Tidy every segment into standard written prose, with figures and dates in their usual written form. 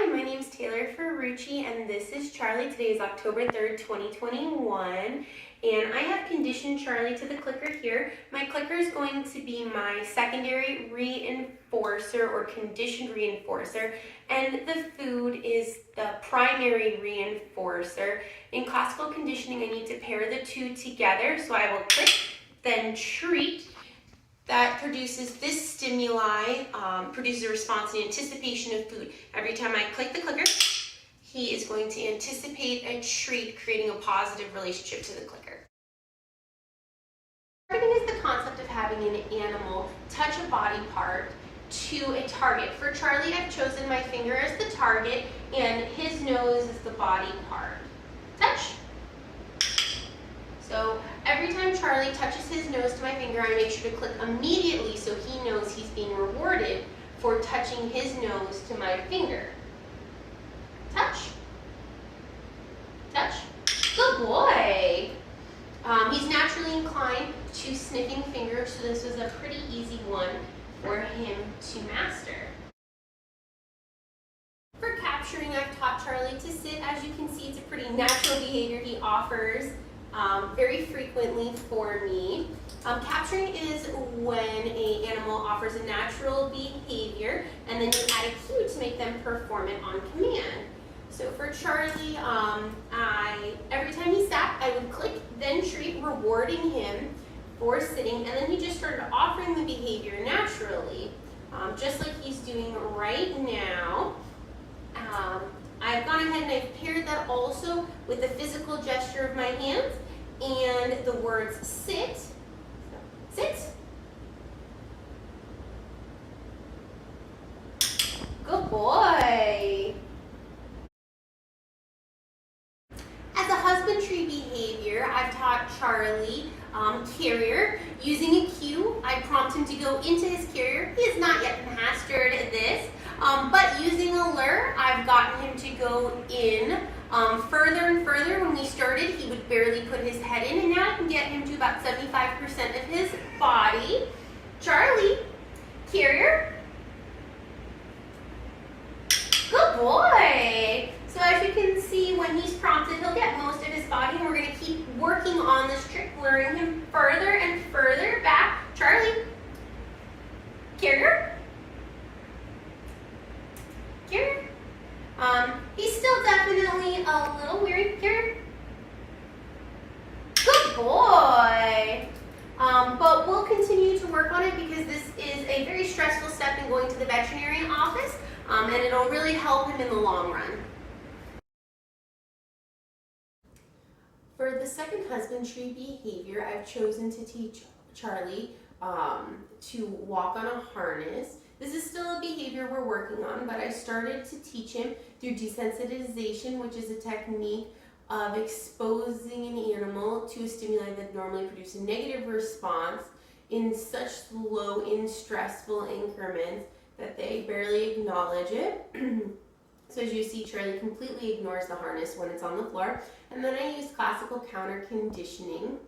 Hi, my name is Taylor Ferrucci and this is Charlie. Today is October 3rd, 2021, and I have conditioned Charlie to the clicker here. My clicker is going to be my secondary reinforcer or conditioned reinforcer, and the food is the primary reinforcer. In classical conditioning, I need to pair the two together, so I will click, then treat. That produces this stimuli, produces a response in anticipation of food. Every time I click the clicker, he is going to anticipate a treat, creating a positive relationship to the clicker. Targeting is the concept of having an animal touch a body part to a target. For Charlie, I've chosen my finger as the target and his nose is the body part. Touch. So every time Charlie touches his nose to my finger, I make sure to click immediately so he knows he's being rewarded for touching his nose to my finger. Touch. Touch. Good boy. He's naturally inclined to sniffing fingers, so this was a pretty easy one for him to master. For capturing, I've taught Charlie to sit. As you can see, it's a pretty natural behavior he offers very frequently for me. Capturing is when an animal offers a natural behavior and then you add a cue to make them perform it on command. So for Charlie, every time he sat, I would click, then treat, rewarding him for sitting, and then he just started offering the behavior naturally, just like he's doing right now. I've gone ahead and I've paired that also with the physical gesture of my hands and the words sit, sit, good boy. As a husbandry behavior, I've taught Charlie carrier. Using a cue, I prompt him to go into his carrier. He has not yet mastered this, but using a lure, I've gotten him to go in further and further. When we started, he would barely put his head in, and now I can get him to about 75% of his body. Charlie, carrier. Good boy. So as you can see, when he's prompted, he'll get most of his body, and we're going to keep working on this trick, luring him further and further back. Charlie, carrier. Carrier. He's still definitely a little weary. Carrier. Good boy. But we'll continue to work on it because this is a very stressful step in going to the veterinarian office, and it'll really help him in the long run. For the second husbandry behavior, I've chosen to teach Charlie to walk on a harness. This is still a behavior we're working on, but I started to teach him through desensitization, which is a technique of exposing an animal to a stimuli that normally produces a negative response in such slow and stressful increments that they barely acknowledge it. So as you see, Charlie completely ignores the harness when it's on the floor. And then I use classical counter conditioning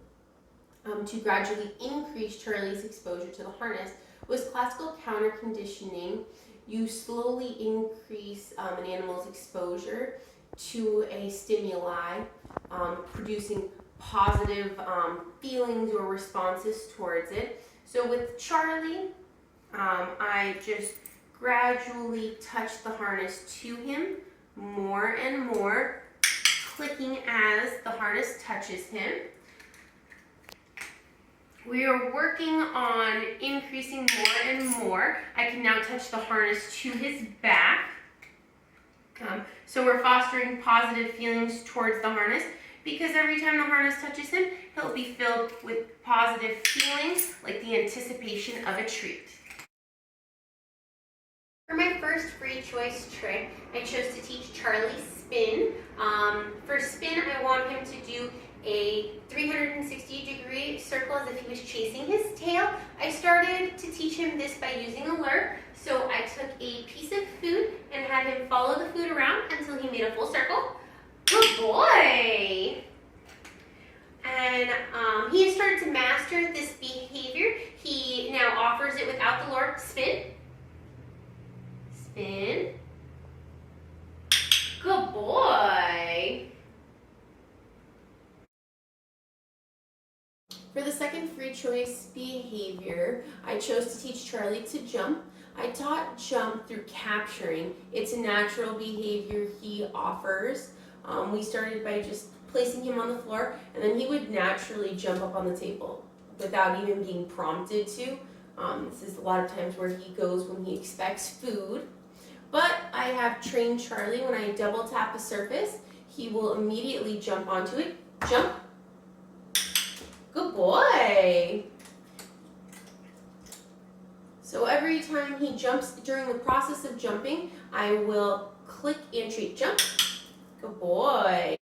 to gradually increase Charlie's exposure to the harness. With classical counter conditioning, you slowly increase an animal's exposure to a stimuli, producing positive feelings or responses towards it. So with Charlie, I just gradually touch the harness to him more and more, clicking as the harness touches him. We are working on increasing more and more. I can now touch the harness to his back. So we're fostering positive feelings towards the harness because every time the harness touches him, he'll be filled with positive feelings like the anticipation of a treat. For my first free choice trick, I chose to teach Charlie spin. For spin, I want him to do a 360-degree circle as if he was chasing his tail. I started to teach him this by using a lure. So I took a piece of food and had him follow the food around until he made a full circle. Good boy! And he has started to master this behavior. He now offers it without the lure. Spin. Spin. choice behavior, I chose to teach Charlie to jump. I taught jump through capturing. It's a natural behavior he offers. We started by just placing him on the floor, and then he would naturally jump up on the table without even being prompted to. This is a lot of times where he goes when he expects food. But I have trained Charlie when I double tap a surface, he will immediately jump onto it. Jump. Good boy. So every time he jumps, during the process of jumping, I will click and treat. Jump. Good boy.